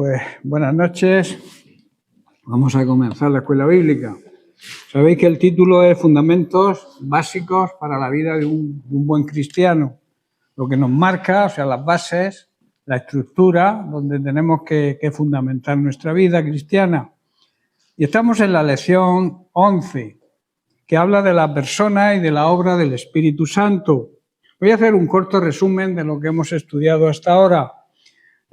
pues buenas noches. Vamos a comenzar la escuela bíblica. Sabéis que el título es Fundamentos básicos para la vida de un buen cristiano. Lo que nos marca, o sea, las bases, la estructura donde tenemos que fundamentar nuestra vida cristiana. Y estamos en la lección 11, que habla de la persona y de la obra del Espíritu Santo. Voy a hacer un corto resumen de lo que hemos estudiado hasta ahora.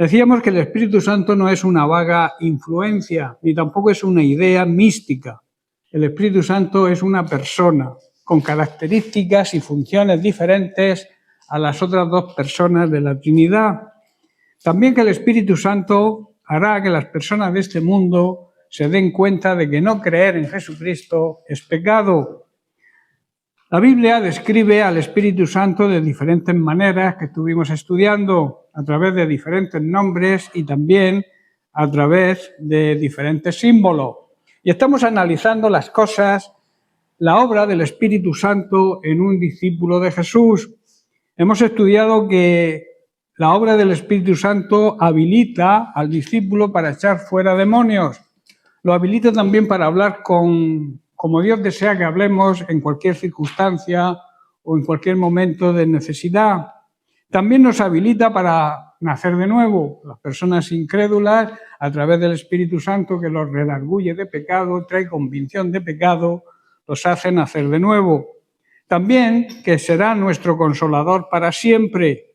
Decíamos que el Espíritu Santo no es una vaga influencia, ni tampoco es una idea mística. El Espíritu Santo es una persona con características y funciones diferentes a las otras dos personas de la Trinidad. También que el Espíritu Santo hará que las personas de este mundo se den cuenta de que no creer en Jesucristo es pecado. La Biblia describe al Espíritu Santo de diferentes maneras que estuvimos estudiando, a través de diferentes nombres y también a través de diferentes símbolos. Y estamos analizando las cosas, la obra del Espíritu Santo en un discípulo de Jesús. Hemos estudiado que la obra del Espíritu Santo habilita al discípulo para echar fuera demonios. Lo habilita también para hablar como Dios desea que hablemos en cualquier circunstancia o en cualquier momento de necesidad. También nos habilita para nacer de nuevo. Las personas incrédulas, a través del Espíritu Santo que los redarguye de pecado, trae convicción de pecado, los hace nacer de nuevo. También que será nuestro consolador para siempre.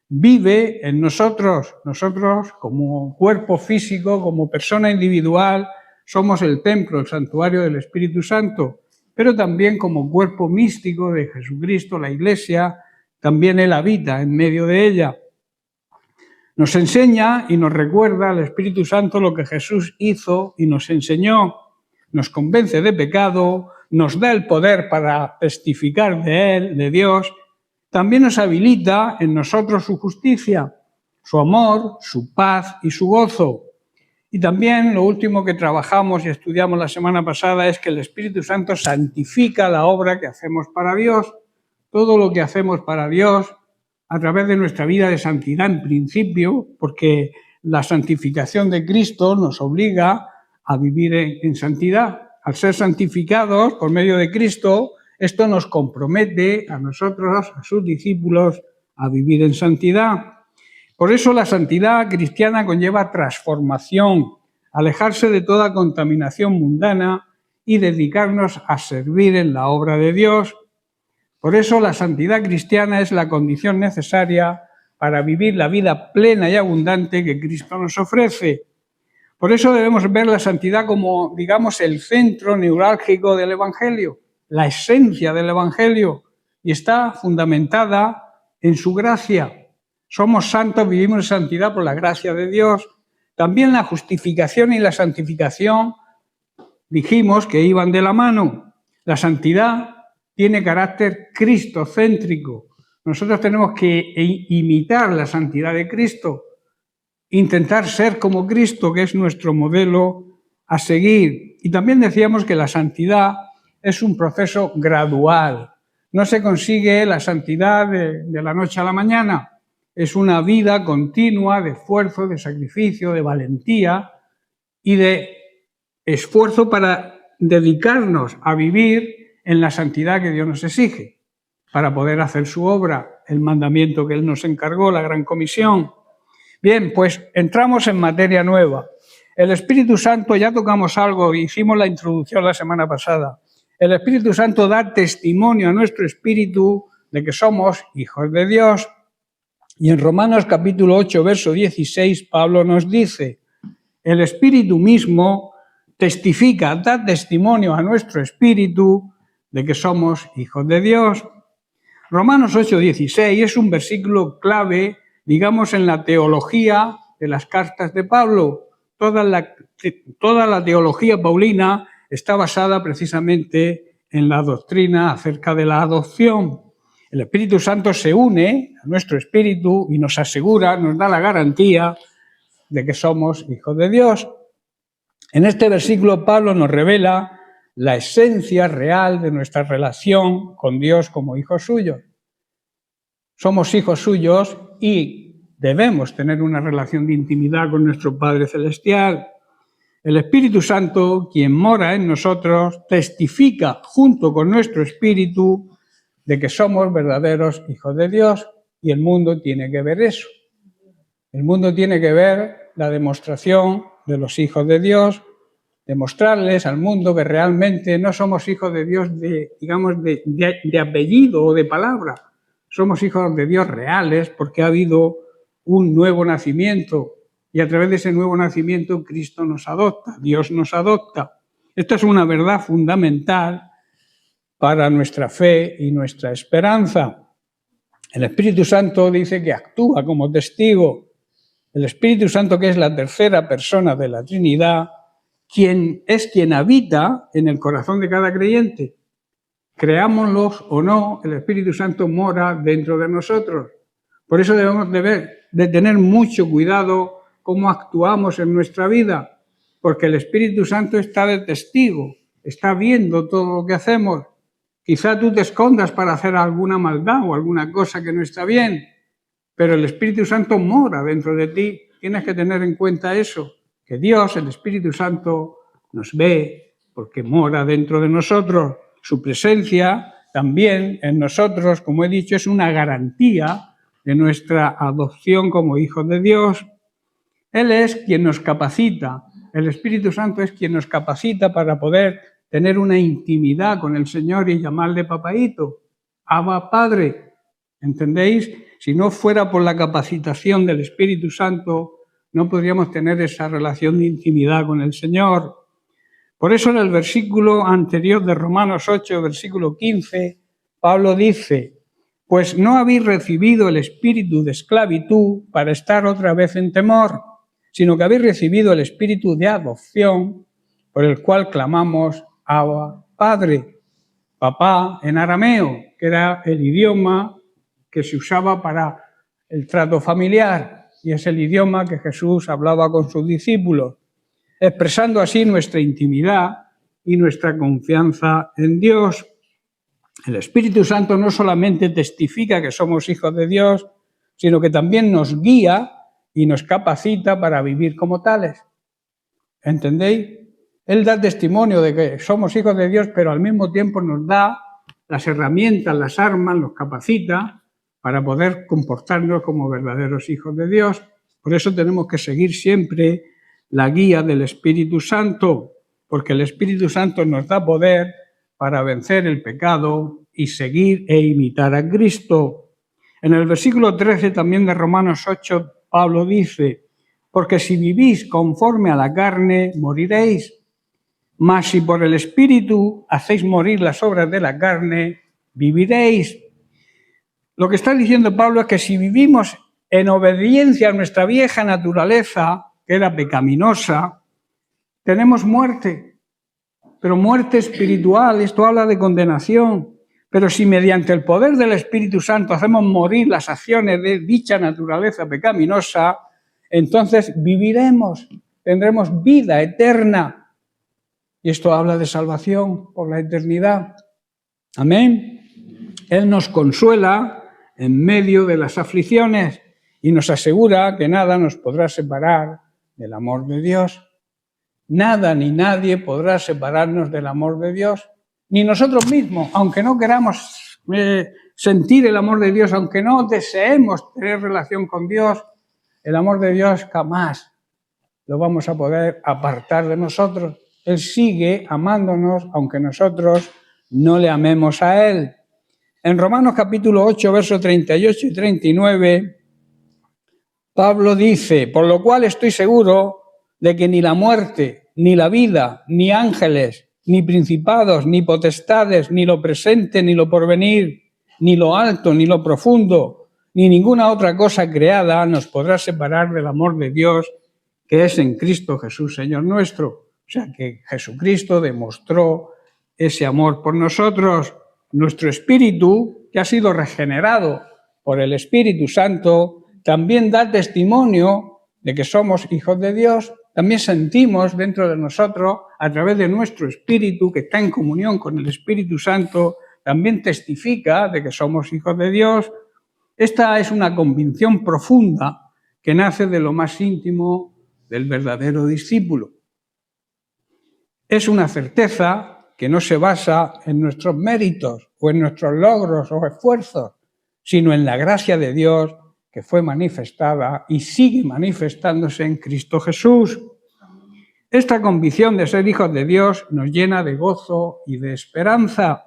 Vive en nosotros. Nosotros como cuerpo físico, como persona individual, somos el templo, el santuario del Espíritu Santo, pero también como cuerpo místico de Jesucristo, la Iglesia, también Él habita en medio de ella. Nos enseña y nos recuerda al Espíritu Santo lo que Jesús hizo y nos enseñó, nos convence de pecado, nos da el poder para testificar de Él, de Dios, también nos habilita en nosotros su justicia, su amor, su paz y su gozo. Y también lo último que trabajamos y estudiamos la semana pasada es que el Espíritu Santo santifica la obra que hacemos para Dios. Todo lo que hacemos para Dios a través de nuestra vida de santidad en principio, porque la santificación de Cristo nos obliga a vivir en santidad. Al ser santificados por medio de Cristo, esto nos compromete a nosotros, a sus discípulos, a vivir en santidad. Por eso la santidad cristiana conlleva transformación, alejarse de toda contaminación mundana y dedicarnos a servir en la obra de Dios. Por eso la santidad cristiana es la condición necesaria para vivir la vida plena y abundante que Cristo nos ofrece. Por eso debemos ver la santidad como, digamos, el centro neurálgico del Evangelio, la esencia del Evangelio, y está fundamentada en su gracia. Somos santos, vivimos en santidad por la gracia de Dios. También la justificación y la santificación dijimos que iban de la mano. La santidad tiene carácter cristocéntrico. Nosotros tenemos que imitar la santidad de Cristo, intentar ser como Cristo, que es nuestro modelo a seguir. Y también decíamos que la santidad es un proceso gradual. No se consigue la santidad de la noche a la mañana. Es una vida continua de esfuerzo, de sacrificio, de valentía y de esfuerzo para dedicarnos a vivir en la santidad que Dios nos exige, para poder hacer su obra, el mandamiento que Él nos encargó, la gran comisión. Bien, pues entramos en materia nueva. El Espíritu Santo, ya tocamos algo, hicimos la introducción la semana pasada. El Espíritu Santo da testimonio a nuestro espíritu de que somos hijos de Dios. Y en Romanos capítulo 8, verso 16, Pablo nos dice, el Espíritu mismo testifica, da testimonio a nuestro espíritu de que somos hijos de Dios. Romanos 8, 16 es un versículo clave, digamos, en la teología de las cartas de Pablo. Toda la teología paulina está basada precisamente en la doctrina acerca de la adopción. El Espíritu Santo se une a nuestro espíritu y nos asegura, nos da la garantía de que somos hijos de Dios. En este versículo Pablo nos revela la esencia real de nuestra relación con Dios como hijos suyos. Somos hijos suyos y debemos tener una relación de intimidad con nuestro Padre Celestial. El Espíritu Santo, quien mora en nosotros, testifica junto con nuestro espíritu de que somos verdaderos hijos de Dios, y el mundo tiene que ver eso. El mundo tiene que ver la demostración de los hijos de Dios, demostrarles al mundo que realmente no somos hijos de Dios de apellido o de palabra. Somos hijos de Dios reales porque ha habido un nuevo nacimiento y a través de ese nuevo nacimiento Cristo nos adopta, Dios nos adopta. Esta es una verdad fundamental para nuestra fe y nuestra esperanza. El Espíritu Santo dice que actúa como testigo. El Espíritu Santo, que es la tercera persona de la Trinidad, quien habita en el corazón de cada creyente. Creámoslos o no, el Espíritu Santo mora dentro de nosotros. Por eso debemos de tener mucho cuidado cómo actuamos en nuestra vida, porque el Espíritu Santo está de testigo, está viendo todo lo que hacemos. Quizá tú te escondas para hacer alguna maldad o alguna cosa que no está bien, pero el Espíritu Santo mora dentro de ti. Tienes que tener en cuenta eso, que Dios, el Espíritu Santo, nos ve porque mora dentro de nosotros. Su presencia también en nosotros, como he dicho, es una garantía de nuestra adopción como hijos de Dios. Él es quien nos capacita, el Espíritu Santo es quien nos capacita para poder tener una intimidad con el Señor y llamarle papaíto, Abba Padre. ¿Entendéis? Si no fuera por la capacitación del Espíritu Santo, no podríamos tener esa relación de intimidad con el Señor. Por eso en el versículo anterior de Romanos 8, versículo 15, Pablo dice: pues no habéis recibido el espíritu de esclavitud para estar otra vez en temor, sino que habéis recibido el espíritu de adopción, por el cual clamamos Abba Padre. Papá en arameo, que era el idioma que se usaba para el trato familiar, y es el idioma que Jesús hablaba con sus discípulos, expresando así nuestra intimidad y nuestra confianza en Dios. El Espíritu Santo no solamente testifica que somos hijos de Dios, sino que también nos guía y nos capacita para vivir como tales. ¿Entendéis? Él da testimonio de que somos hijos de Dios, pero al mismo tiempo nos da las herramientas, las armas, nos capacita para poder comportarnos como verdaderos hijos de Dios. Por eso tenemos que seguir siempre la guía del Espíritu Santo, porque el Espíritu Santo nos da poder para vencer el pecado y seguir e imitar a Cristo. En el versículo 13 también de Romanos 8, Pablo dice: porque si vivís conforme a la carne, moriréis. Mas si por el Espíritu hacéis morir las obras de la carne, viviréis. Lo que está diciendo Pablo es que si vivimos en obediencia a nuestra vieja naturaleza, que era pecaminosa, tenemos muerte, pero muerte espiritual. Esto habla de condenación. Pero si mediante el poder del Espíritu Santo hacemos morir las acciones de dicha naturaleza pecaminosa, entonces viviremos, tendremos vida eterna. Y esto habla de salvación por la eternidad. Amén. Él nos consuela en medio de las aflicciones y nos asegura que nada nos podrá separar del amor de Dios. Nada ni nadie podrá separarnos del amor de Dios, ni nosotros mismos, aunque no queramos sentir el amor de Dios, aunque no deseemos tener relación con Dios, el amor de Dios jamás lo vamos a poder apartar de nosotros. Él sigue amándonos, aunque nosotros no le amemos a Él. En Romanos capítulo 8, versos 38 y 39, Pablo dice: por lo cual estoy seguro de que ni la muerte, ni la vida, ni ángeles, ni principados, ni potestades, ni lo presente, ni lo porvenir, ni lo alto, ni lo profundo, ni ninguna otra cosa creada nos podrá separar del amor de Dios que es en Cristo Jesús, Señor nuestro. O sea que Jesucristo demostró ese amor por nosotros. Nuestro espíritu, que ha sido regenerado por el Espíritu Santo, también da testimonio de que somos hijos de Dios. También sentimos dentro de nosotros, a través de nuestro espíritu, que está en comunión con el Espíritu Santo, también testifica de que somos hijos de Dios. Esta es una convicción profunda que nace de lo más íntimo del verdadero discípulo. Es una certeza que no se basa en nuestros méritos o en nuestros logros o esfuerzos, sino en la gracia de Dios que fue manifestada y sigue manifestándose en Cristo Jesús. Esta convicción de ser hijos de Dios nos llena de gozo y de esperanza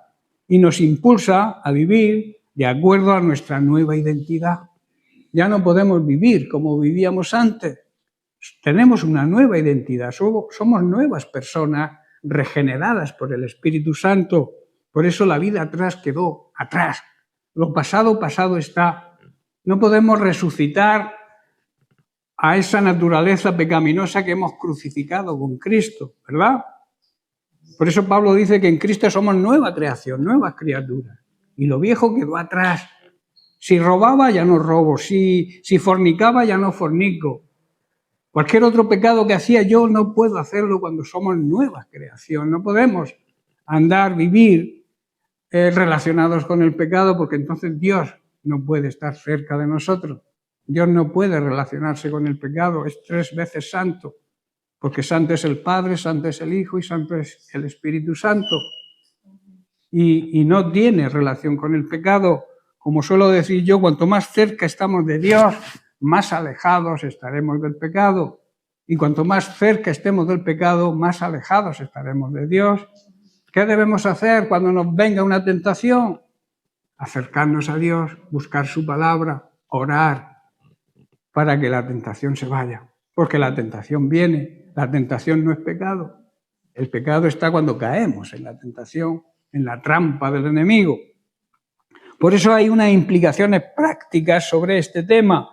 y nos impulsa a vivir de acuerdo a nuestra nueva identidad. Ya no podemos vivir como vivíamos antes. Tenemos una nueva identidad, somos nuevas personas regeneradas por el Espíritu Santo. Por eso la vida atrás quedó atrás. Lo pasado, pasado está. No podemos resucitar a esa naturaleza pecaminosa que hemos crucificado con Cristo, ¿verdad? Por eso Pablo dice que en Cristo somos nueva creación, nuevas criaturas. Y lo viejo quedó atrás. Si robaba, ya no robo. Si fornicaba, ya no fornico. Cualquier otro pecado que hacía yo no puedo hacerlo cuando somos nueva creación. No podemos vivir relacionados con el pecado porque entonces Dios no puede estar cerca de nosotros. Dios no puede relacionarse con el pecado, es 3 veces santo, porque santo es el Padre, santo es el Hijo y santo es el Espíritu Santo. Y no tiene relación con el pecado. Como suelo decir yo, cuanto más cerca estamos de Dios, más alejados estaremos del pecado. Y cuanto más cerca estemos del pecado, más alejados estaremos de Dios. ¿Qué debemos hacer cuando nos venga una tentación? Acercarnos a Dios, buscar su palabra, orar, para que la tentación se vaya. Porque la tentación viene, la tentación no es pecado. El pecado está cuando caemos en la tentación, en la trampa del enemigo. Por eso hay unas implicaciones prácticas sobre este tema.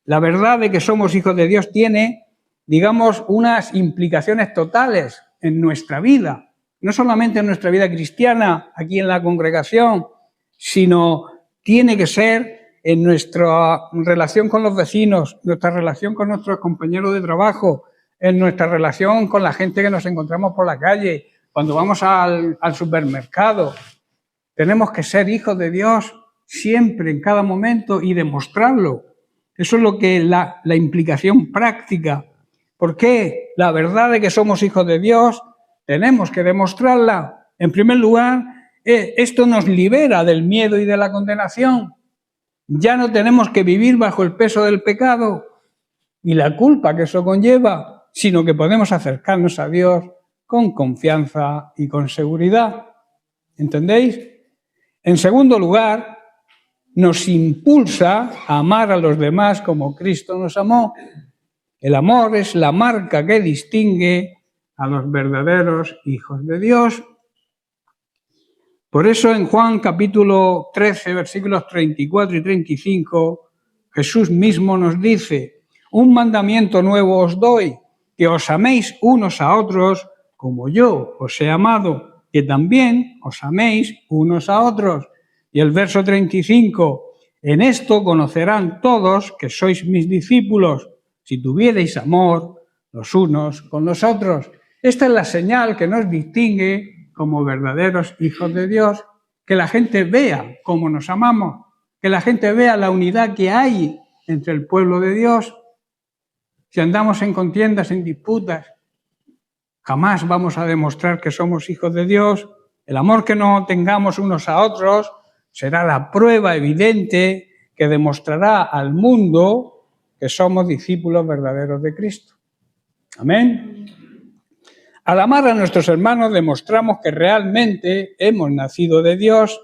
La verdad de que somos hijos de Dios tiene, digamos, unas implicaciones totales en nuestra vida. No solamente en nuestra vida cristiana, aquí en la congregación, sino tiene que ser en nuestra relación con los vecinos, nuestra relación con nuestros compañeros de trabajo, en nuestra relación con la gente que nos encontramos por la calle, cuando vamos al supermercado. Tenemos que ser hijos de Dios siempre, en cada momento, y demostrarlo. Eso es lo que la implicación práctica. ¿Por qué? La verdad de que somos hijos de Dios tenemos que demostrarla. En primer lugar, esto nos libera del miedo y de la condenación. Ya no tenemos que vivir bajo el peso del pecado y la culpa que eso conlleva, sino que podemos acercarnos a Dios con confianza y con seguridad. ¿Entendéis? En segundo lugar, nos impulsa a amar a los demás como Cristo nos amó. El amor es la marca que distingue a los verdaderos hijos de Dios. Por eso en Juan capítulo 13, versículos 34 y 35, Jesús mismo nos dice: un mandamiento nuevo os doy, que os améis unos a otros como yo os he amado, que también os améis unos a otros. Y el verso 35, en esto conocerán todos que sois mis discípulos, si tuvierais amor los unos con los otros. Esta es la señal que nos distingue como verdaderos hijos de Dios, que la gente vea cómo nos amamos, que la gente vea la unidad que hay entre el pueblo de Dios. Si andamos en contiendas, en disputas, jamás vamos a demostrar que somos hijos de Dios. El amor que no tengamos unos a otros será la prueba evidente que demostrará al mundo que somos discípulos verdaderos de Cristo. Amén. Al amar a nuestros hermanos demostramos que realmente hemos nacido de Dios.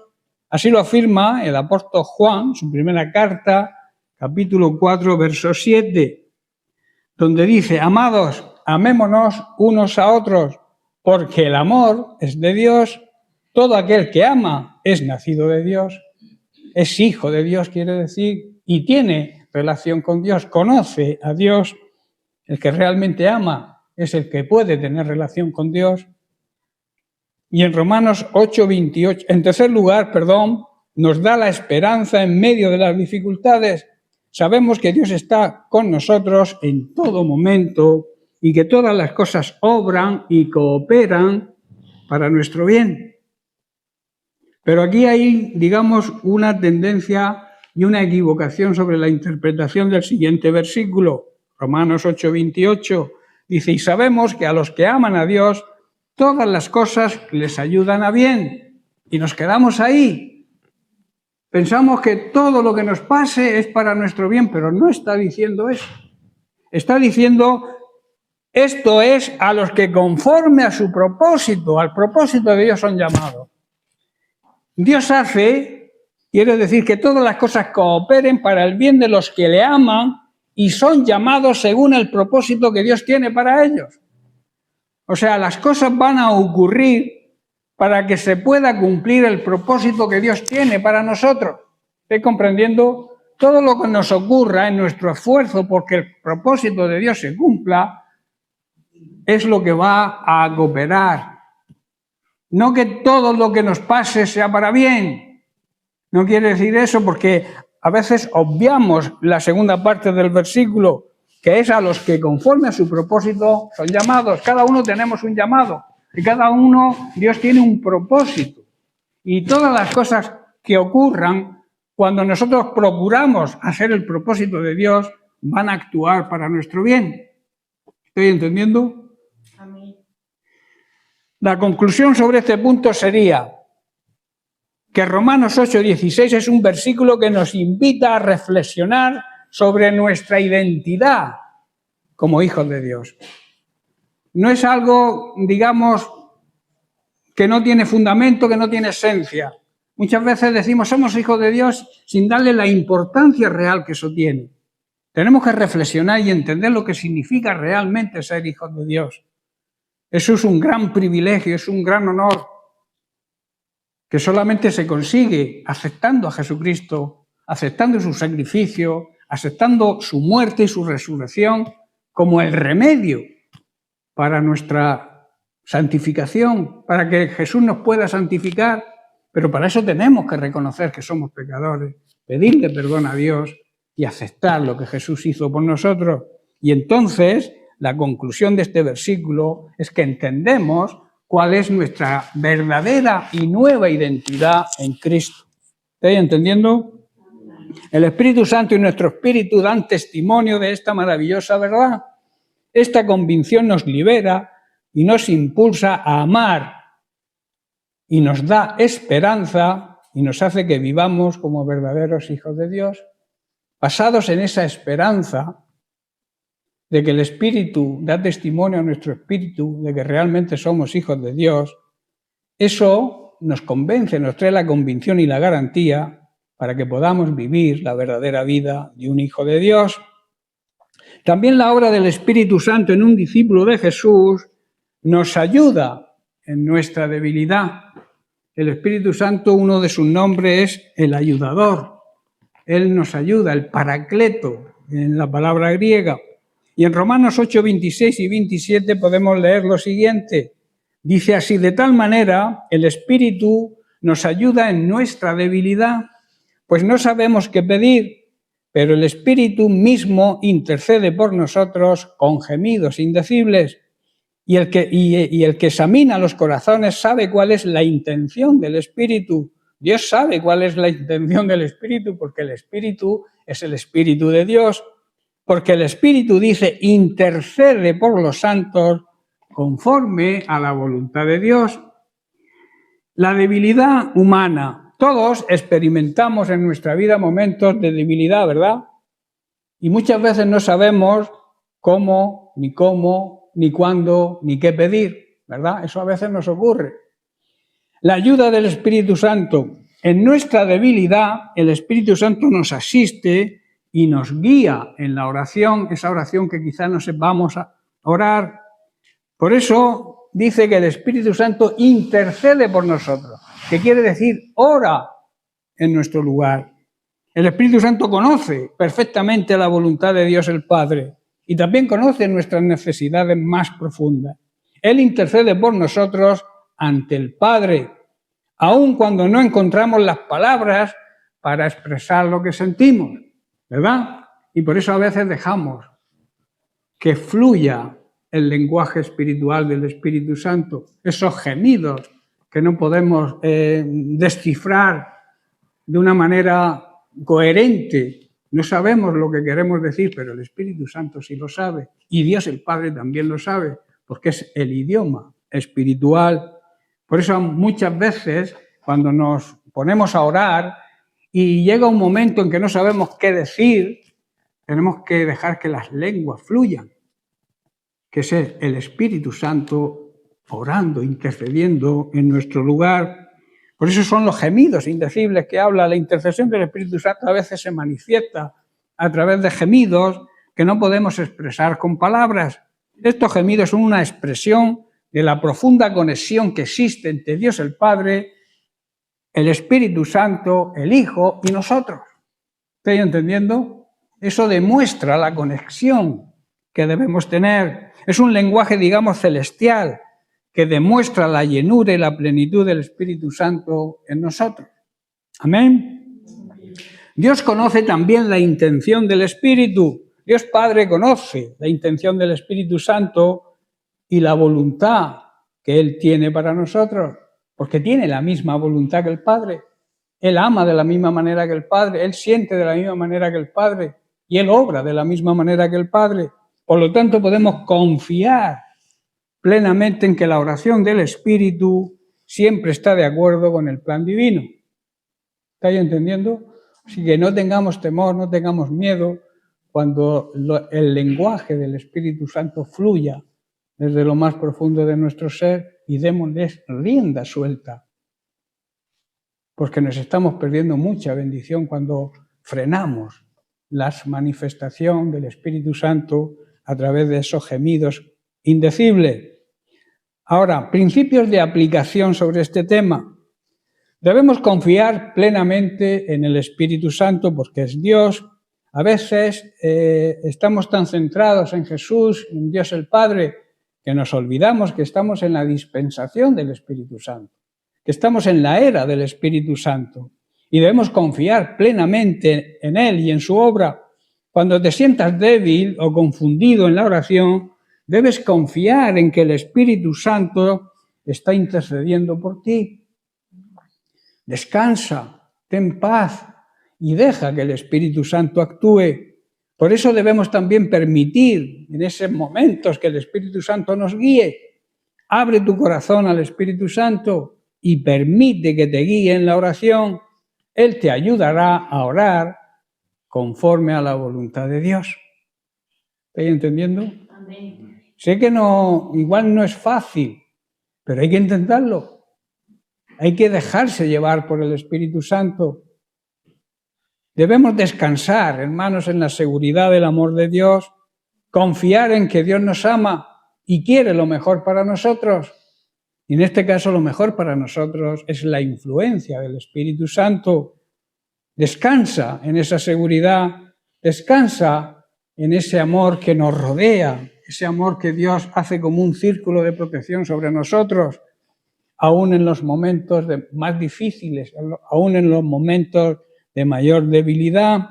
Así lo afirma el apóstol Juan, su primera carta, capítulo 4, verso 7, donde dice: amados, amémonos unos a otros, porque el amor es de Dios. Todo aquel que ama es nacido de Dios, es hijo de Dios, quiere decir, y tiene relación con Dios, conoce a Dios. El que realmente ama es el que puede tener relación con Dios. Y en Romanos 8:28, en tercer lugar, nos da la esperanza en medio de las dificultades. Sabemos que Dios está con nosotros en todo momento y que todas las cosas obran y cooperan para nuestro bien. Pero aquí hay, digamos, una tendencia y una equivocación sobre la interpretación del siguiente versículo, Romanos 8:28, dice, y sabemos que a los que aman a Dios, todas las cosas les ayudan a bien. Y nos quedamos ahí. Pensamos que todo lo que nos pase es para nuestro bien, pero no está diciendo eso. Está diciendo, esto es a los que conforme a su propósito, al propósito de Dios son llamados. Dios hace, quiere decir que todas las cosas cooperen para el bien de los que le aman y son llamados según el propósito que Dios tiene para ellos. O sea, las cosas van a ocurrir para que se pueda cumplir el propósito que Dios tiene para nosotros. ¿Estáis comprendiendo? Todo lo que nos ocurra en nuestro esfuerzo porque el propósito de Dios se cumpla es lo que va a cooperar. No que todo lo que nos pase sea para bien. No quiere decir eso porque a veces obviamos la segunda parte del versículo, que es a los que conforme a su propósito son llamados. Cada uno tenemos un llamado y cada uno, Dios tiene un propósito. Y todas las cosas que ocurran, cuando nosotros procuramos hacer el propósito de Dios, van a actuar para nuestro bien. ¿Estoy entendiendo? Amén. La conclusión sobre este punto sería que Romanos 8:16 es un versículo que nos invita a reflexionar sobre nuestra identidad como hijos de Dios. No es algo, digamos, que no tiene fundamento, que no tiene esencia. Muchas veces decimos somos hijos de Dios sin darle la importancia real que eso tiene. Tenemos que reflexionar y entender lo que significa realmente ser hijos de Dios. Eso es un gran privilegio, es un gran honor que solamente se consigue aceptando a Jesucristo, aceptando su sacrificio, aceptando su muerte y su resurrección como el remedio para nuestra santificación, para que Jesús nos pueda santificar, pero para eso tenemos que reconocer que somos pecadores, pedirle perdón a Dios y aceptar lo que Jesús hizo por nosotros. Y entonces la conclusión de este versículo es que entendemos cuál es nuestra verdadera y nueva identidad en Cristo. ¿Estáis entendiendo? El Espíritu Santo y nuestro espíritu dan testimonio de esta maravillosa verdad. Esta convicción nos libera y nos impulsa a amar y nos da esperanza y nos hace que vivamos como verdaderos hijos de Dios. Basados en esa esperanza de que el Espíritu da testimonio a nuestro espíritu de que realmente somos hijos de Dios, eso nos convence, nos trae la convicción y la garantía para que podamos vivir la verdadera vida de un hijo de Dios. También la obra del Espíritu Santo en un discípulo de Jesús nos ayuda en nuestra debilidad. El Espíritu Santo, uno de sus nombres es el ayudador. Él nos ayuda, el paracleto, en la palabra griega. Y en Romanos 8:26 y 27 podemos leer lo siguiente. Dice así, de tal manera el Espíritu nos ayuda en nuestra debilidad, pues no sabemos qué pedir, pero el Espíritu mismo intercede por nosotros con gemidos indecibles. Y el que examina los corazones sabe cuál es la intención del Espíritu. Dios sabe cuál es la intención del Espíritu, porque el Espíritu es el Espíritu de Dios. Porque el Espíritu dice, intercede por los santos conforme a la voluntad de Dios. La debilidad humana. Todos experimentamos en nuestra vida momentos de debilidad, ¿verdad? Y muchas veces no sabemos cómo, ni cuándo, ni qué pedir, ¿verdad? Eso a veces nos ocurre. La ayuda del Espíritu Santo. En nuestra debilidad, el Espíritu Santo nos asiste y nos guía en la oración, esa oración que quizás no sepamos orar. Por eso dice que el Espíritu Santo intercede por nosotros, que quiere decir ora en nuestro lugar. El Espíritu Santo conoce perfectamente la voluntad de Dios el Padre y también conoce nuestras necesidades más profundas. Él intercede por nosotros ante el Padre, aun cuando no encontramos las palabras para expresar lo que sentimos, ¿verdad? Y por eso a veces dejamos que fluya el lenguaje espiritual del Espíritu Santo, esos gemidos que no podemos descifrar de una manera coherente. No sabemos lo que queremos decir, pero el Espíritu Santo sí lo sabe. Y Dios el Padre también lo sabe, porque es el idioma espiritual. Por eso muchas veces cuando nos ponemos a orar y llega un momento en que no sabemos qué decir, tenemos que dejar que las lenguas fluyan, que es el Espíritu Santo orando, intercediendo en nuestro lugar. Por eso son los gemidos indecibles que habla. La intercesión del Espíritu Santo a veces se manifiesta a través de gemidos que no podemos expresar con palabras. Estos gemidos son una expresión de la profunda conexión que existe entre Dios el Padre, el Espíritu Santo, el Hijo y nosotros. ¿Estáis entendiendo? Eso demuestra la conexión que debemos tener. Es un lenguaje, digamos, celestial, que demuestra la llenura y la plenitud del Espíritu Santo en nosotros. Amén. Dios conoce también la intención del Espíritu. Dios Padre conoce la intención del Espíritu Santo y la voluntad que Él tiene para nosotros, porque tiene la misma voluntad que el Padre. Él ama de la misma manera que el Padre, Él siente de la misma manera que el Padre y Él obra de la misma manera que el Padre. Por lo tanto, podemos confiar plenamente en que la oración del Espíritu siempre está de acuerdo con el plan divino. ¿Estáis entendiendo? Así que no tengamos temor, no tengamos miedo cuando el lenguaje del Espíritu Santo fluya desde lo más profundo de nuestro ser y démosles rienda suelta. Porque nos estamos perdiendo mucha bendición cuando frenamos la manifestación del Espíritu Santo a través de esos gemidos indecibles. Ahora, principios de aplicación sobre este tema. Debemos confiar plenamente en el Espíritu Santo porque es Dios. A veces estamos tan centrados en Jesús, en Dios el Padre, que nos olvidamos que estamos en la dispensación del Espíritu Santo, que estamos en la era del Espíritu Santo y debemos confiar plenamente en Él y en su obra. Cuando te sientas débil o confundido en la oración, debes confiar en que el Espíritu Santo está intercediendo por ti. Descansa, ten paz y deja que el Espíritu Santo actúe. Por eso debemos también permitir en esos momentos que el Espíritu Santo nos guíe. Abre tu corazón al Espíritu Santo y permite que te guíe en la oración. Él te ayudará a orar conforme a la voluntad de Dios. ¿Estáis entendiendo? Amén. Sé que igual no es fácil, pero hay que intentarlo. Hay que dejarse llevar por el Espíritu Santo. Debemos descansar, hermanos, en la seguridad del amor de Dios, confiar en que Dios nos ama y quiere lo mejor para nosotros. Y en este caso lo mejor para nosotros es la influencia del Espíritu Santo. Descansa en esa seguridad, descansa en ese amor que nos rodea, ese amor que Dios hace como un círculo de protección sobre nosotros, aún en los momentos más difíciles, aún en los momentos de mayor debilidad.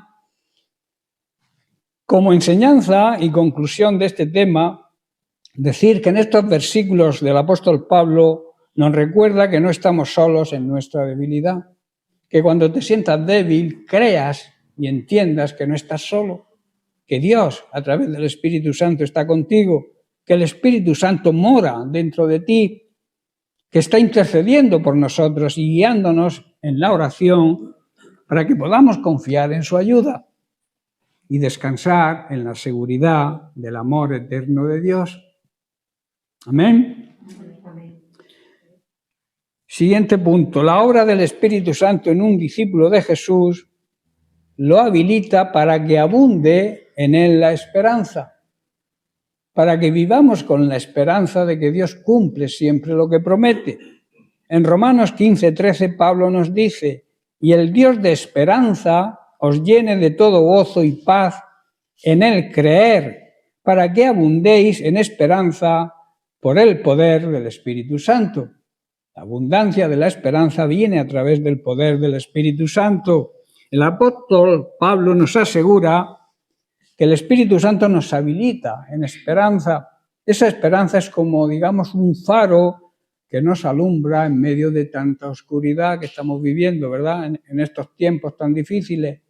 Como enseñanza y conclusión de este tema, decir que en estos versículos del apóstol Pablo nos recuerda que no estamos solos en nuestra debilidad, que cuando te sientas débil creas y entiendas que no estás solo, que Dios a través del Espíritu Santo está contigo, que el Espíritu Santo mora dentro de ti, que está intercediendo por nosotros y guiándonos en la oración para que podamos confiar en su ayuda y descansar en la seguridad del amor eterno de Dios. Amén. Siguiente punto. La obra del Espíritu Santo en un discípulo de Jesús lo habilita para que abunde en él la esperanza, para que vivamos con la esperanza de que Dios cumple siempre lo que promete. En Romanos 15:13 Pablo nos dice: y el Dios de esperanza os llene de todo gozo y paz en el creer, para que abundéis en esperanza por el poder del Espíritu Santo. La abundancia de la esperanza viene a través del poder del Espíritu Santo. El apóstol Pablo nos asegura que el Espíritu Santo nos habilita en esperanza. Esa esperanza es como, digamos, un faro que nos alumbra en medio de tanta oscuridad que estamos viviendo, ¿verdad? En estos tiempos tan difíciles.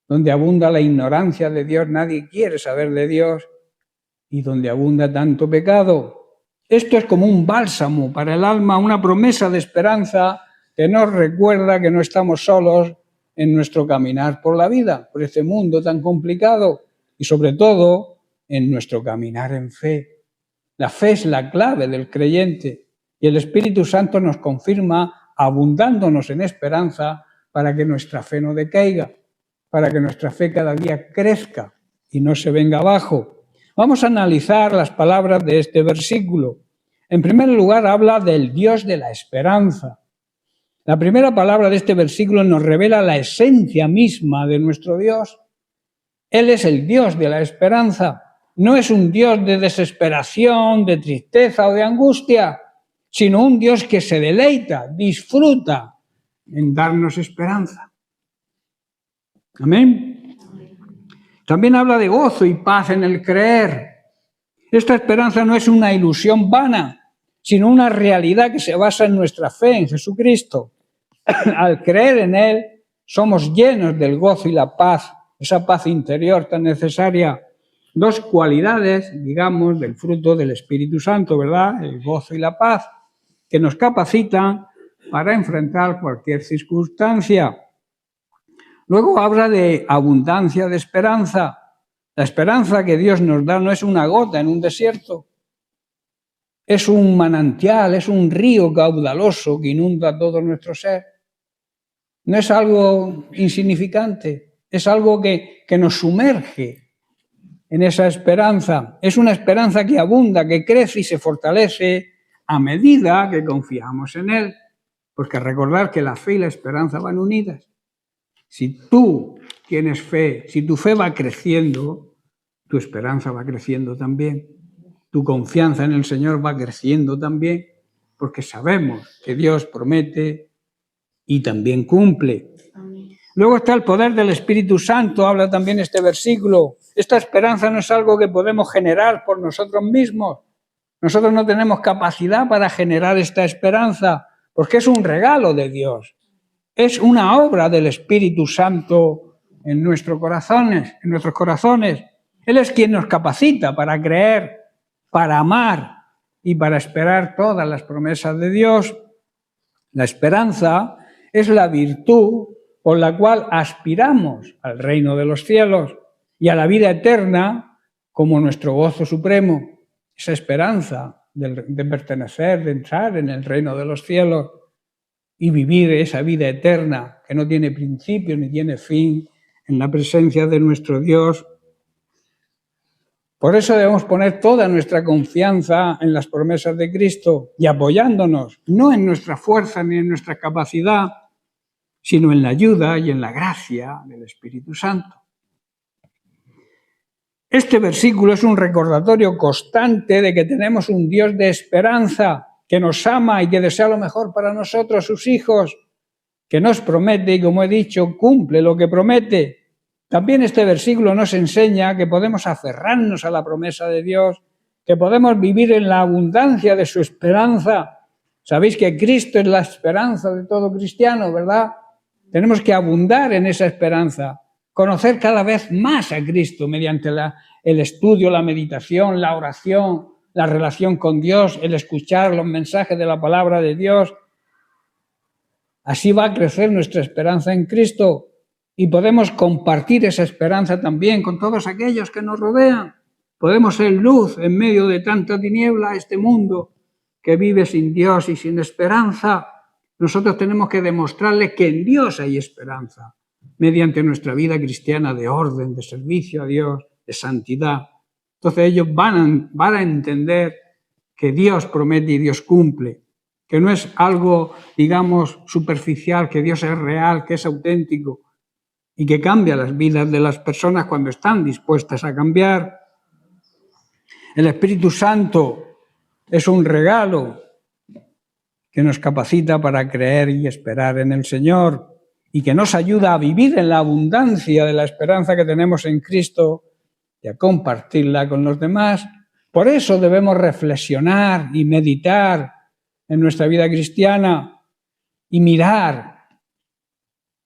donde abunda la ignorancia de Dios, nadie quiere saber de Dios, y donde abunda tanto pecado. Esto es como un bálsamo para el alma, una promesa de esperanza que nos recuerda que no estamos solos en nuestro caminar por la vida, por este mundo tan complicado, y sobre todo en nuestro caminar en fe. La fe es la clave del creyente y el Espíritu Santo nos confirma abundándonos en esperanza para que nuestra fe no decaiga, para que nuestra fe cada día crezca y no se venga abajo. Vamos a analizar las palabras de este versículo. En primer lugar, habla del Dios de la esperanza. La primera palabra de este versículo nos revela la esencia misma de nuestro Dios. Él es el Dios de la esperanza. No es un Dios de desesperación, de tristeza o de angustia, sino un Dios que se deleita, disfruta en darnos esperanza. Amén. También habla de gozo y paz en el creer. Esta esperanza no es una ilusión vana, sino una realidad que se basa en nuestra fe en Jesucristo. Al creer en Él, somos llenos del gozo y la paz, esa paz interior tan necesaria. Dos cualidades, digamos, del fruto del Espíritu Santo, ¿verdad? El gozo y la paz, que nos capacitan para enfrentar cualquier circunstancia. Luego habla de abundancia de esperanza. La esperanza que Dios nos da no es una gota en un desierto, es un manantial, es un río caudaloso que inunda todo nuestro ser. No es algo insignificante, es algo que nos sumerge en esa esperanza. Es una esperanza que abunda, que crece y se fortalece a medida que confiamos en Él. Porque recordar que la fe y la esperanza van unidas. Si tú tienes fe, si tu fe va creciendo, tu esperanza va creciendo también. Tu confianza en el Señor va creciendo también, porque sabemos que Dios promete y también cumple. Luego está el poder del Espíritu Santo, habla también este versículo. Esta esperanza no es algo que podemos generar por nosotros mismos. Nosotros no tenemos capacidad para generar esta esperanza, porque es un regalo de Dios. Es una obra del Espíritu Santo en nuestros corazones. Él es quien nos capacita para creer, para amar y para esperar todas las promesas de Dios. La esperanza es la virtud por la cual aspiramos al reino de los cielos y a la vida eterna como nuestro gozo supremo. Esa esperanza de pertenecer, de entrar en el reino de los cielos y vivir esa vida eterna que no tiene principio ni tiene fin en la presencia de nuestro Dios. Por eso debemos poner toda nuestra confianza en las promesas de Cristo y apoyándonos no en nuestra fuerza ni en nuestra capacidad, sino en la ayuda y en la gracia del Espíritu Santo. Este versículo es un recordatorio constante de que tenemos un Dios de esperanza, que nos ama y que desea lo mejor para nosotros, sus hijos, que nos promete y, como he dicho, cumple lo que promete. También este versículo nos enseña que podemos aferrarnos a la promesa de Dios, que podemos vivir en la abundancia de su esperanza. Sabéis que Cristo es la esperanza de todo cristiano, ¿verdad? Tenemos que abundar en esa esperanza, conocer cada vez más a Cristo mediante el estudio, la meditación, la oración, la relación con Dios, el escuchar los mensajes de la palabra de Dios. Así va a crecer nuestra esperanza en Cristo y podemos compartir esa esperanza también con todos aquellos que nos rodean. Podemos ser luz en medio de tanta tiniebla, este mundo que vive sin Dios y sin esperanza. Nosotros tenemos que demostrarles que en Dios hay esperanza, mediante nuestra vida cristiana de orden, de servicio a Dios, de santidad. Entonces ellos van a entender que Dios promete y Dios cumple, que no es algo, digamos, superficial, que Dios es real, que es auténtico y que cambia las vidas de las personas cuando están dispuestas a cambiar. El Espíritu Santo es un regalo que nos capacita para creer y esperar en el Señor y que nos ayuda a vivir en la abundancia de la esperanza que tenemos en Cristo y a compartirla con los demás. Por eso debemos reflexionar y meditar en nuestra vida cristiana y mirar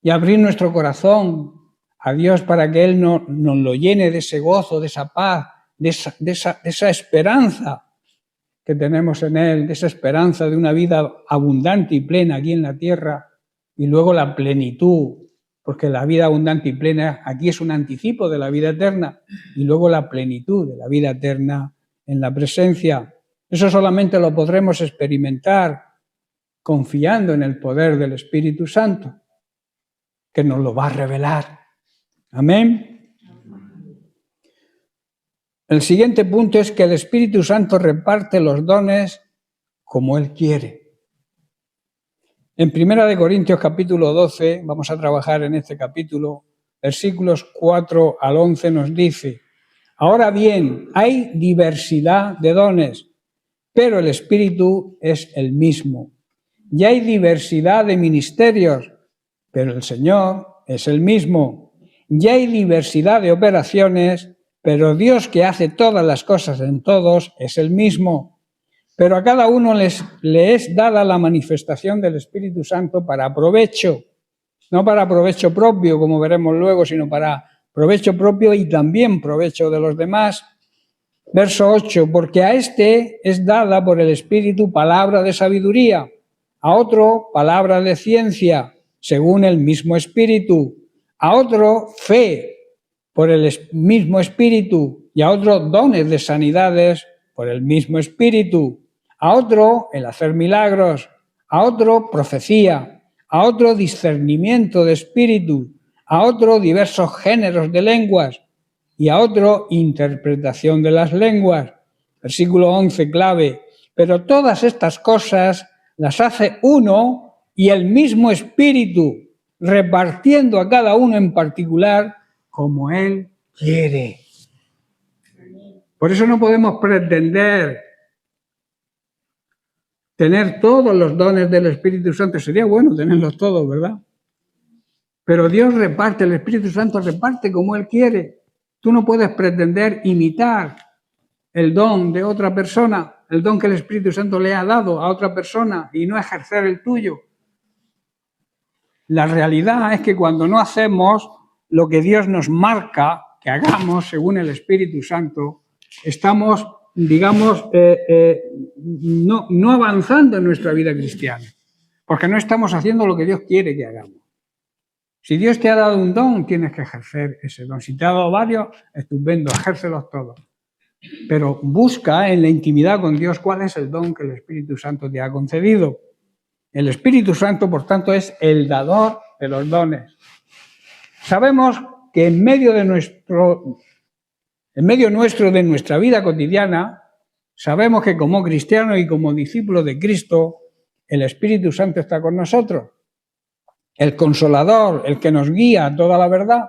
y abrir nuestro corazón a Dios para que Él nos lo llene de ese gozo, de esa paz, de esa esperanza que tenemos en Él, de esa esperanza de una vida abundante y plena aquí en la tierra, y luego la plenitud, porque la vida abundante y plena aquí es un anticipo de la vida eterna, y luego la plenitud de la vida eterna en la presencia. Eso solamente lo podremos experimentar confiando en el poder del Espíritu Santo, que nos lo va a revelar. Amén. El siguiente punto es que el Espíritu Santo reparte los dones como Él quiere. En 1 Corintios capítulo 12, vamos a trabajar en este capítulo, versículos 4 al 11 nos dice: ahora bien, hay diversidad de dones, pero el Espíritu es el mismo. Y hay diversidad de ministerios, pero el Señor es el mismo. Y hay diversidad de operaciones, pero Dios que hace todas las cosas en todos es el mismo. Pero a cada uno le es dada la manifestación del Espíritu Santo para provecho, no para provecho propio, como veremos luego, sino para provecho propio y también provecho de los demás. Verso 8, porque a este es dada por el Espíritu palabra de sabiduría, a otro palabra de ciencia, según el mismo Espíritu, a otro fe por el mismo Espíritu, y a otro dones de sanidades por el mismo Espíritu, a otro el hacer milagros, a otro profecía, a otro discernimiento de espíritu, a otro diversos géneros de lenguas, y a otro interpretación de las lenguas. Versículo 11, clave. Pero todas estas cosas las hace uno y el mismo Espíritu, repartiendo a cada uno en particular como Él quiere. Por eso no podemos pretender tener todos los dones del Espíritu Santo. Sería bueno tenerlos todos, ¿verdad? Pero Dios reparte, el Espíritu Santo reparte como Él quiere. Tú no puedes pretender imitar el don de otra persona, el don que el Espíritu Santo le ha dado a otra persona y no ejercer el tuyo. La realidad es que cuando no hacemos lo que Dios nos marca que hagamos según el Espíritu Santo, estamos, digamos, no avanzando en nuestra vida cristiana, porque no estamos haciendo lo que Dios quiere que hagamos. Si Dios te ha dado un don, tienes que ejercer ese don. Si te ha dado varios, estupendo, ejércelos todos. Pero busca en la intimidad con Dios cuál es el don que el Espíritu Santo te ha concedido. El Espíritu Santo, por tanto, es el dador de los dones. Sabemos que en medio nuestro de nuestra vida cotidiana, sabemos que como cristianos y como discípulos de Cristo, el Espíritu Santo está con nosotros. El Consolador, el que nos guía a toda la verdad.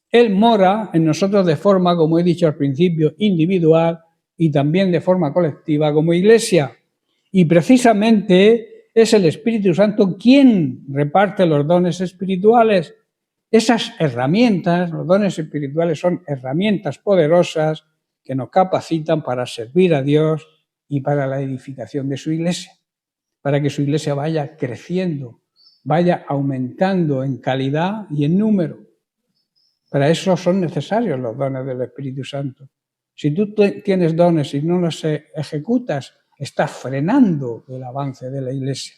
Él mora en nosotros de forma, como he dicho al principio, individual y también de forma colectiva como iglesia. Y precisamente es el Espíritu Santo quien reparte los dones espirituales. Esas herramientas, los dones espirituales son herramientas poderosas que nos capacitan para servir a Dios y para la edificación de su iglesia, para que su iglesia vaya creciendo, vaya aumentando en calidad y en número. Para eso son necesarios los dones del Espíritu Santo. Si tú tienes dones y no los ejecutas, estás frenando el avance de la iglesia.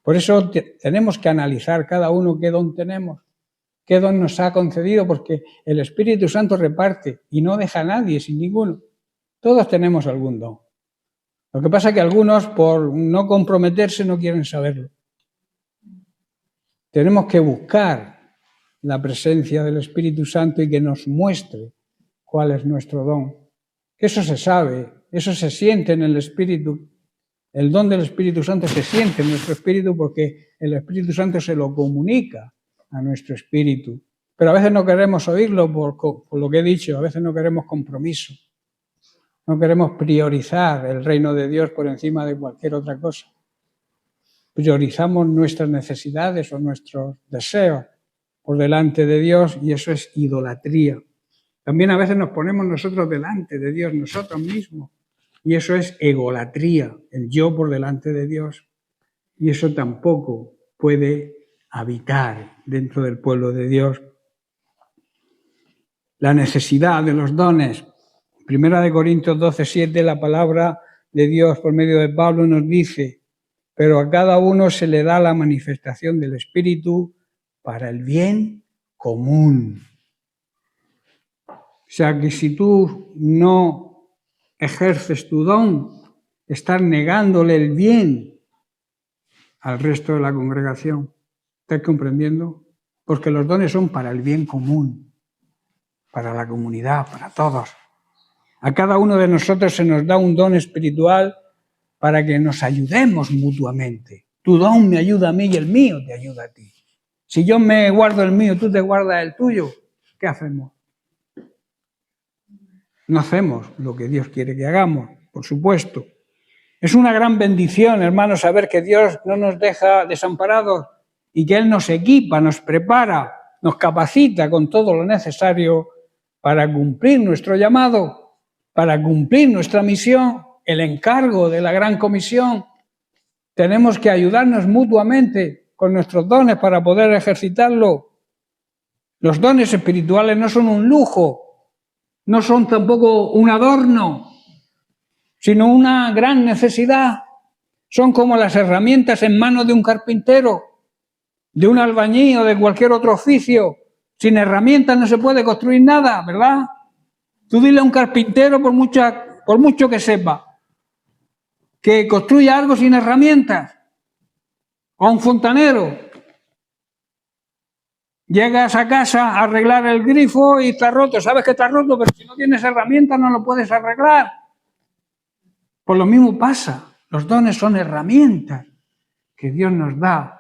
Por eso tenemos que analizar cada uno qué don tenemos, qué don nos ha concedido, porque el Espíritu Santo reparte y no deja a nadie sin ninguno. Todos tenemos algún don. Lo que pasa es que algunos, por no comprometerse, no quieren saberlo. Tenemos que buscar la presencia del Espíritu Santo y que nos muestre cuál es nuestro don. Eso se sabe, eso se siente en el Espíritu. El don del Espíritu Santo se siente en nuestro espíritu porque el Espíritu Santo se lo comunica a nuestro espíritu. Pero a veces no queremos oírlo por lo que he dicho, a veces no queremos compromiso. No queremos priorizar el reino de Dios por encima de cualquier otra cosa. Priorizamos nuestras necesidades o nuestros deseos por delante de Dios y eso es idolatría. También a veces nos ponemos nosotros delante de Dios, nosotros mismos, y eso es egolatría, el yo por delante de Dios. Y eso tampoco puede habitar dentro del pueblo de Dios. la necesidad de los dones. Primera de Corintios 12:7, la palabra de Dios por medio de Pablo nos dice: pero a cada uno se le da la manifestación del Espíritu para el bien común. O sea que si tú no ejerces tu don, estás negándole el bien al resto de la congregación. ¿Estás comprendiendo? Porque los dones son para el bien común, para la comunidad, para todos. A cada uno de nosotros se nos da un don espiritual para que nos ayudemos mutuamente. Tu don me ayuda a mí y el mío te ayuda a ti. Si yo me guardo el mío, tú te guardas el tuyo, ¿qué hacemos? No hacemos lo que Dios quiere que hagamos, por supuesto. Es una gran bendición, hermanos, saber que Dios no nos deja desamparados y que Él nos equipa, nos prepara, nos capacita con todo lo necesario para cumplir nuestro llamado, para cumplir nuestra misión, el encargo de la gran comisión. Tenemos que ayudarnos mutuamente con nuestros dones para poder ejercitarlo. Los dones espirituales no son un lujo, no son tampoco un adorno, sino una gran necesidad. Son como las herramientas en manos de un carpintero, de un albañil o de cualquier otro oficio. Sin herramientas no se puede construir nada, ¿verdad? Tú dile a un carpintero, por mucho que sepa, que construya algo sin herramientas. O a un fontanero. Llegas a casa a arreglar el grifo y está roto. Sabes que está roto, pero si no tienes herramientas no lo puedes arreglar. Pues lo mismo pasa. Los dones son herramientas que Dios nos da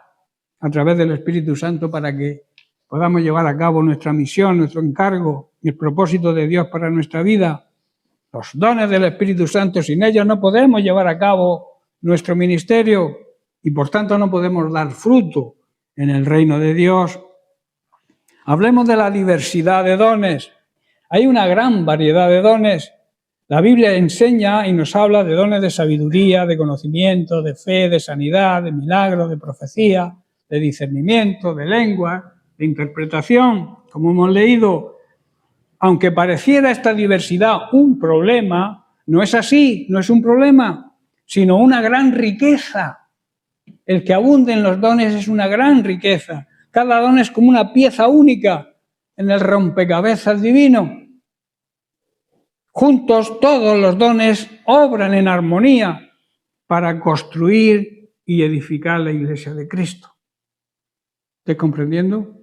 a través del Espíritu Santo para que podamos llevar a cabo nuestra misión, nuestro encargo y el propósito de Dios para nuestra vida. Los dones del Espíritu Santo, sin ellos no podemos llevar a cabo nuestro ministerio y por tanto no podemos dar fruto en el reino de Dios. Hablemos de la diversidad de dones. Hay una gran variedad de dones. La Biblia enseña y nos habla de dones de sabiduría, de conocimiento, de fe, de sanidad, de milagros, de profecía, de discernimiento, de lengua, de interpretación, como hemos leído. Aunque pareciera esta diversidad un problema, no es así, no es un problema, sino una gran riqueza. El que abunde en los dones es una gran riqueza. Cada don es como una pieza única en el rompecabezas divino. Juntos todos los dones obran en armonía para construir y edificar la iglesia de Cristo. ¿Estás comprendiendo?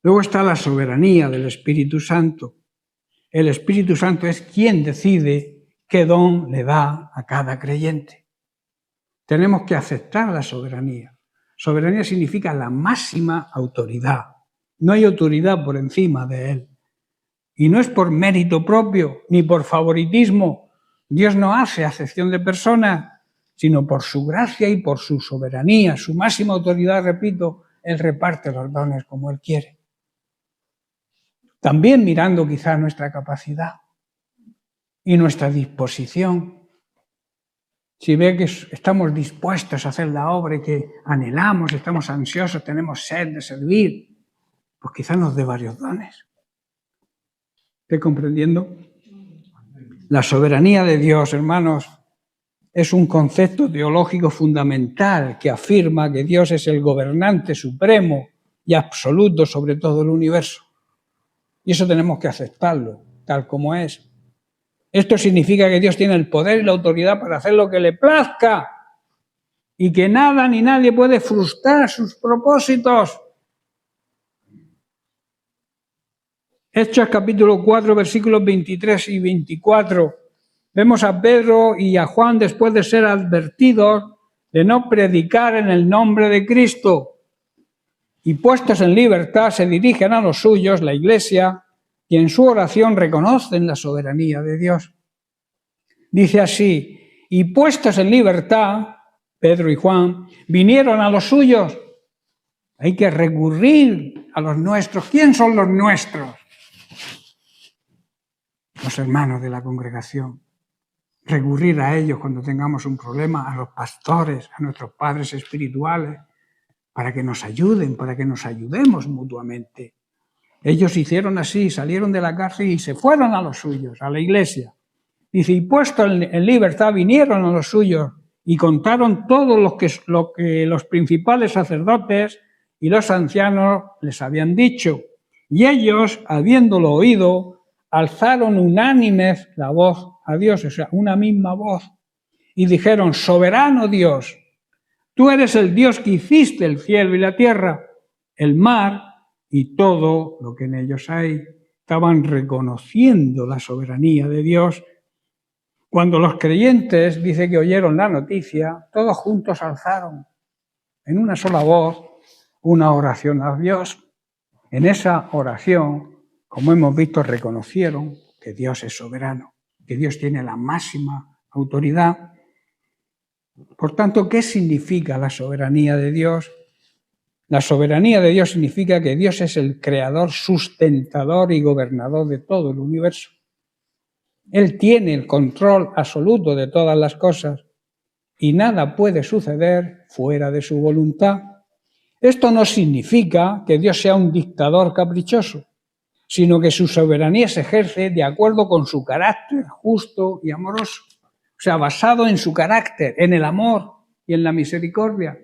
Luego está la soberanía del Espíritu Santo. El Espíritu Santo es quien decide qué don le da a cada creyente. Tenemos que aceptar la soberanía. Soberanía significa la máxima autoridad. No hay autoridad por encima de Él. Y no es por mérito propio, ni por favoritismo. Dios no hace acepción de personas, sino por su gracia y por su soberanía, su máxima autoridad, repito, Él reparte los dones como Él quiere. También mirando quizá nuestra capacidad y nuestra disposición. Si ve que estamos dispuestos a hacer la obra y que anhelamos, estamos ansiosos, tenemos sed de servir, pues quizá nos dé varios dones. ¿Estás comprendiendo? La soberanía de Dios, hermanos, es un concepto teológico fundamental que afirma que Dios es el gobernante supremo y absoluto sobre todo el universo. Y eso tenemos que aceptarlo, tal como es. Esto significa que Dios tiene el poder y la autoridad para hacer lo que le plazca y que nada ni nadie puede frustrar sus propósitos. Hechos capítulo 4, versículos 23 y 24. Vemos a Pedro y a Juan después de ser advertidos de no predicar en el nombre de Cristo. Y puestos en libertad se dirigen a los suyos, la iglesia, y en su oración reconocen la soberanía de Dios. Dice así: y puestos en libertad, Pedro y Juan vinieron a los suyos. Hay que recurrir a los nuestros. ¿Quién son los nuestros? Los hermanos de la congregación. Recurrir a ellos cuando tengamos un problema, a los pastores, a nuestros padres espirituales, para que nos ayuden, para que nos ayudemos mutuamente. Ellos hicieron así, salieron de la cárcel y se fueron a los suyos, a la iglesia. Dice, y puesto en libertad vinieron a los suyos y contaron todo lo que los principales sacerdotes y los ancianos les habían dicho. Y ellos, habiéndolo oído, alzaron unánimes la voz a Dios, o sea, una misma voz, y dijeron, soberano Dios, tú eres el Dios que hiciste el cielo y la tierra, el mar y todo lo que en ellos hay. Estaban reconociendo la soberanía de Dios. Cuando los creyentes, dice que oyeron la noticia, todos juntos alzaron en una sola voz una oración a Dios. En esa oración, como hemos visto, reconocieron que Dios es soberano, que Dios tiene la máxima autoridad. Por tanto, ¿qué significa la soberanía de Dios? La soberanía de Dios significa que Dios es el creador, sustentador y gobernador de todo el universo. Él tiene el control absoluto de todas las cosas y nada puede suceder fuera de su voluntad. Esto no significa que Dios sea un dictador caprichoso, sino que su soberanía se ejerce de acuerdo con su carácter justo y amoroso. O sea, basado en su carácter, en el amor y en la misericordia.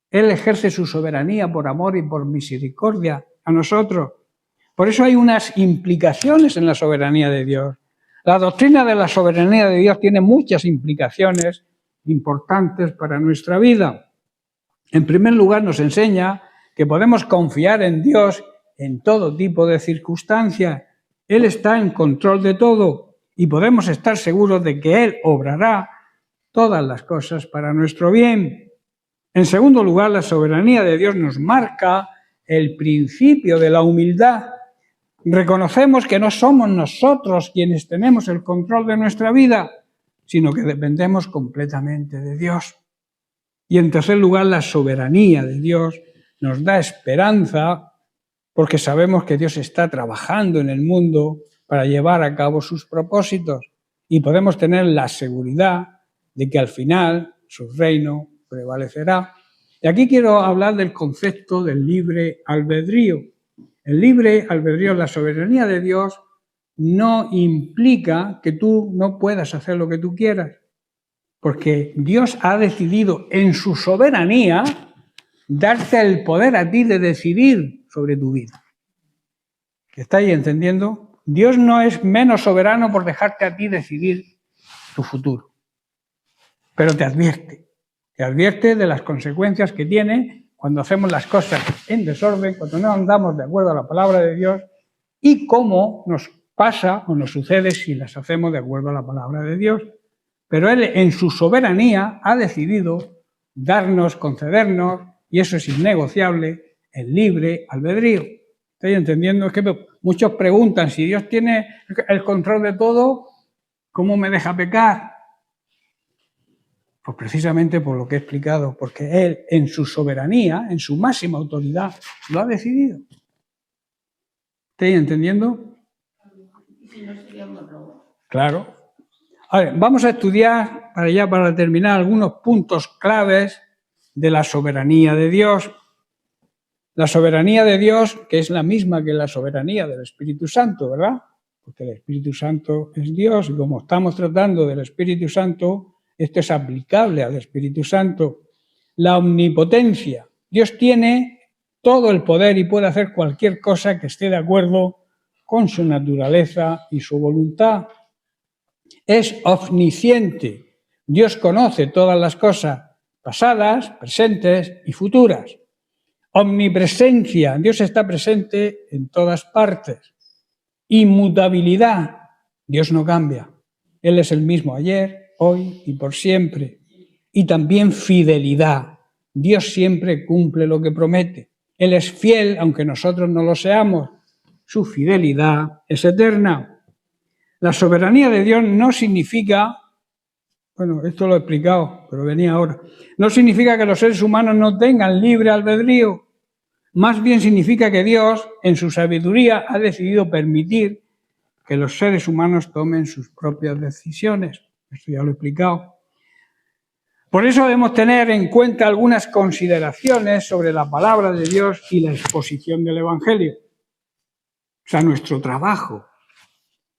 Él ejerce su soberanía por amor y por misericordia a nosotros. Por eso hay unas implicaciones en la soberanía de Dios. La doctrina de la soberanía de Dios tiene muchas implicaciones importantes para nuestra vida. En primer lugar, nos enseña que podemos confiar en Dios en todo tipo de circunstancias. Él está en control de todo y podemos estar seguros de que Él obrará todas las cosas para nuestro bien. En segundo lugar, la soberanía de Dios nos marca el principio de la humildad. Reconocemos que no somos nosotros quienes tenemos el control de nuestra vida, sino que dependemos completamente de Dios. Y en tercer lugar, la soberanía de Dios nos da esperanza porque sabemos que Dios está trabajando en el mundo para llevar a cabo sus propósitos y podemos tener la seguridad de que al final su reino prevalecerá. Y aquí quiero hablar del concepto del libre albedrío. El libre albedrío, la soberanía de Dios, no implica que tú no puedas hacer lo que tú quieras, porque Dios ha decidido en su soberanía darte el poder a ti de decidir sobre tu vida. ¿Estáis entendiendo? Dios no es menos soberano por dejarte a ti decidir tu futuro, pero te advierte de las consecuencias que tiene cuando hacemos las cosas en desorden, cuando no andamos de acuerdo a la palabra de Dios y cómo nos pasa o nos sucede si las hacemos de acuerdo a la palabra de Dios. Pero Él en su soberanía ha decidido darnos, concedernos, y eso es innegociable, el libre albedrío. ¿Estáis entendiendo? Es que muchos preguntan, si Dios tiene el control de todo, ¿cómo me deja pecar? Pues precisamente por lo que he explicado, porque Él en su soberanía, en su máxima autoridad, lo ha decidido. ¿Estáis entendiendo? Claro. A ver, vamos a estudiar, para terminar, algunos puntos claves de la soberanía de Dios. La soberanía de Dios, que es la misma que la soberanía del Espíritu Santo, ¿verdad? Porque el Espíritu Santo es Dios y como estamos tratando del Espíritu Santo, esto es aplicable al Espíritu Santo. La omnipotencia. Dios tiene todo el poder y puede hacer cualquier cosa que esté de acuerdo con su naturaleza y su voluntad. Es omnisciente. Dios conoce todas las cosas pasadas, presentes y futuras. Omnipresencia. Dios está presente en todas partes. Inmutabilidad. Dios no cambia. Él es el mismo ayer, hoy y por siempre. Y también fidelidad. Dios siempre cumple lo que promete. Él es fiel, aunque nosotros no lo seamos. Su fidelidad es eterna. La soberanía de Dios no significa, bueno, esto lo he explicado, pero venía ahora, no significa que los seres humanos no tengan libre albedrío. Más bien significa que Dios, en su sabiduría, ha decidido permitir que los seres humanos tomen sus propias decisiones. Esto ya lo he explicado. Por eso debemos tener en cuenta algunas consideraciones sobre la palabra de Dios y la exposición del Evangelio. sea, nuestro trabajo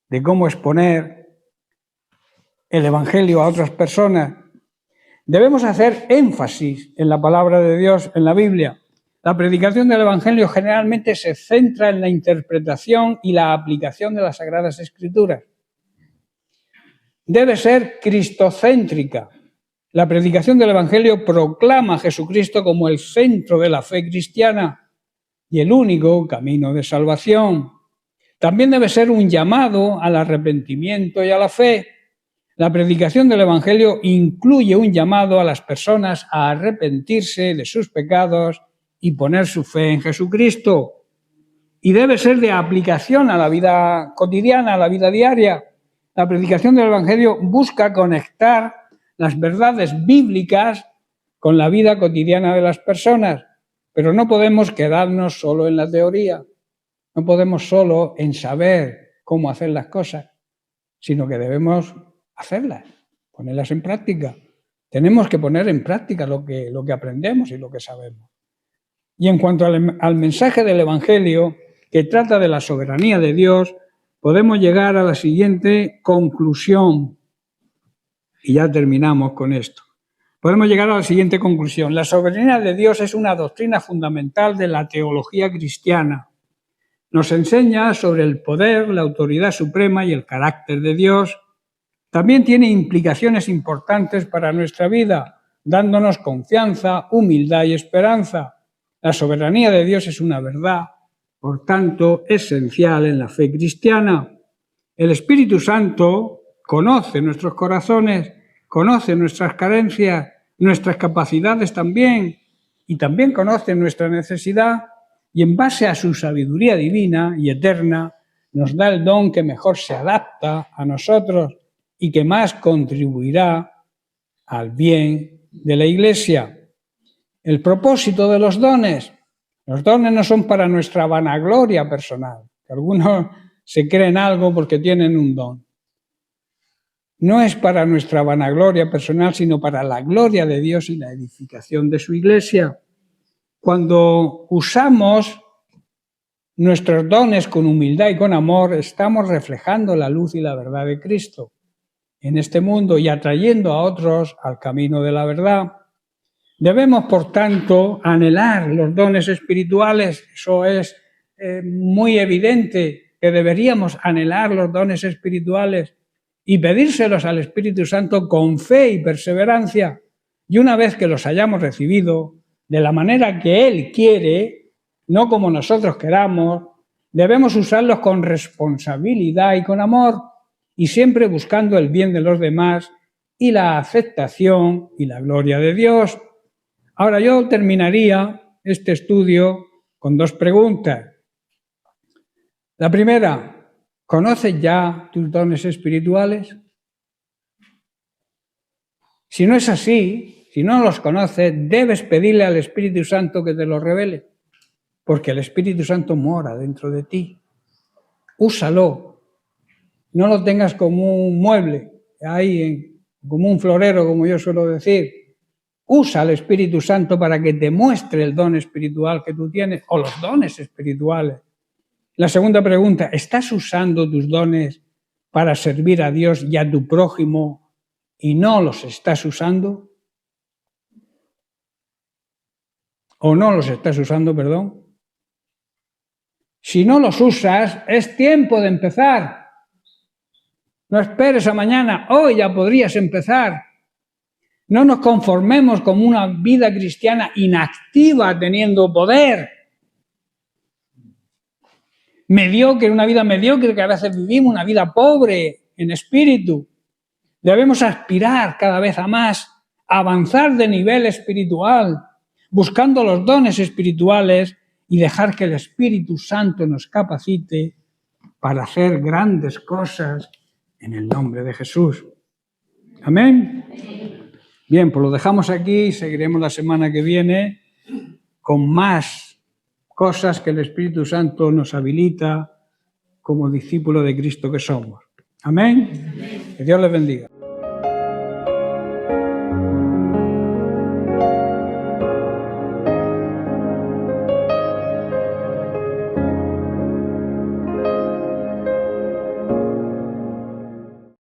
de cómo exponer el Evangelio a otras personas, debemos hacer énfasis en la palabra de Dios, en la Biblia. La predicación del Evangelio generalmente se centra en la interpretación y la aplicación de las Sagradas Escrituras. Debe ser cristocéntrica. La predicación del Evangelio proclama a Jesucristo como el centro de la fe cristiana y el único camino de salvación. También debe ser un llamado al arrepentimiento y a la fe. La predicación del Evangelio incluye un llamado a las personas a arrepentirse de sus pecados y poner su fe en Jesucristo. Y debe ser de aplicación a la vida cotidiana, a la vida diaria. La predicación del Evangelio busca conectar las verdades bíblicas con la vida cotidiana de las personas, pero no podemos quedarnos solo en la teoría, no podemos solo en saber cómo hacer las cosas, sino que debemos hacerlas, ponerlas en práctica. Tenemos que poner en práctica lo que aprendemos y lo que sabemos. Y en cuanto al mensaje del Evangelio, que trata de la soberanía de Dios, podemos llegar a la siguiente conclusión. Y ya terminamos con esto. Podemos llegar a la siguiente conclusión. La soberanía de Dios es una doctrina fundamental de la teología cristiana. Nos enseña sobre el poder, la autoridad suprema y el carácter de Dios. También tiene implicaciones importantes para nuestra vida, dándonos confianza, humildad y esperanza. La soberanía de Dios es una verdad, por tanto, esencial en la fe cristiana. El Espíritu Santo conoce nuestros corazones, conoce nuestras carencias, nuestras capacidades también, y también conoce nuestra necesidad, y en base a su sabiduría divina y eterna, nos da el don que mejor se adapta a nosotros y que más contribuirá al bien de la Iglesia. El propósito de los dones no son para nuestra vanagloria personal, que algunos se creen algo porque tienen un don. No es para nuestra vanagloria personal, sino para la gloria de Dios y la edificación de su Iglesia. Cuando usamos nuestros dones con humildad y con amor, estamos reflejando la luz y la verdad de Cristo en este mundo y atrayendo a otros al camino de la verdad. Debemos, por tanto, anhelar los dones espirituales. Eso es muy evidente, que deberíamos anhelar los dones espirituales y pedírselos al Espíritu Santo con fe y perseverancia. Y una vez que los hayamos recibido, de la manera que Él quiere, no como nosotros queramos, debemos usarlos con responsabilidad y con amor, y siempre buscando el bien de los demás y la aceptación y la gloria de Dios. Ahora yo terminaría este estudio con dos preguntas. La primera, ¿conoces ya tus dones espirituales? Si no es así, si no los conoces, debes pedirle al Espíritu Santo que te los revele, porque el Espíritu Santo mora dentro de ti. Úsalo, no lo tengas como un mueble, como un florero, como yo suelo decir. Usa al Espíritu Santo para que te muestre el don espiritual que tú tienes o los dones espirituales. La segunda pregunta, ¿estás usando tus dones para servir a Dios y a tu prójimo y no los estás usando? ¿O no los estás usando, perdón? Si no los usas, es tiempo de empezar. No esperes a mañana, hoy ya podrías empezar. No nos conformemos con una vida cristiana inactiva teniendo poder. Mediocre, una vida mediocre que a veces vivimos, una vida pobre en espíritu. Debemos aspirar cada vez a más, avanzar de nivel espiritual, buscando los dones espirituales y dejar que el Espíritu Santo nos capacite para hacer grandes cosas en el nombre de Jesús. Amén. Bien, pues lo dejamos aquí y seguiremos la semana que viene con más cosas que el Espíritu Santo nos habilita como discípulos de Cristo que somos. Amén. Que Dios les bendiga.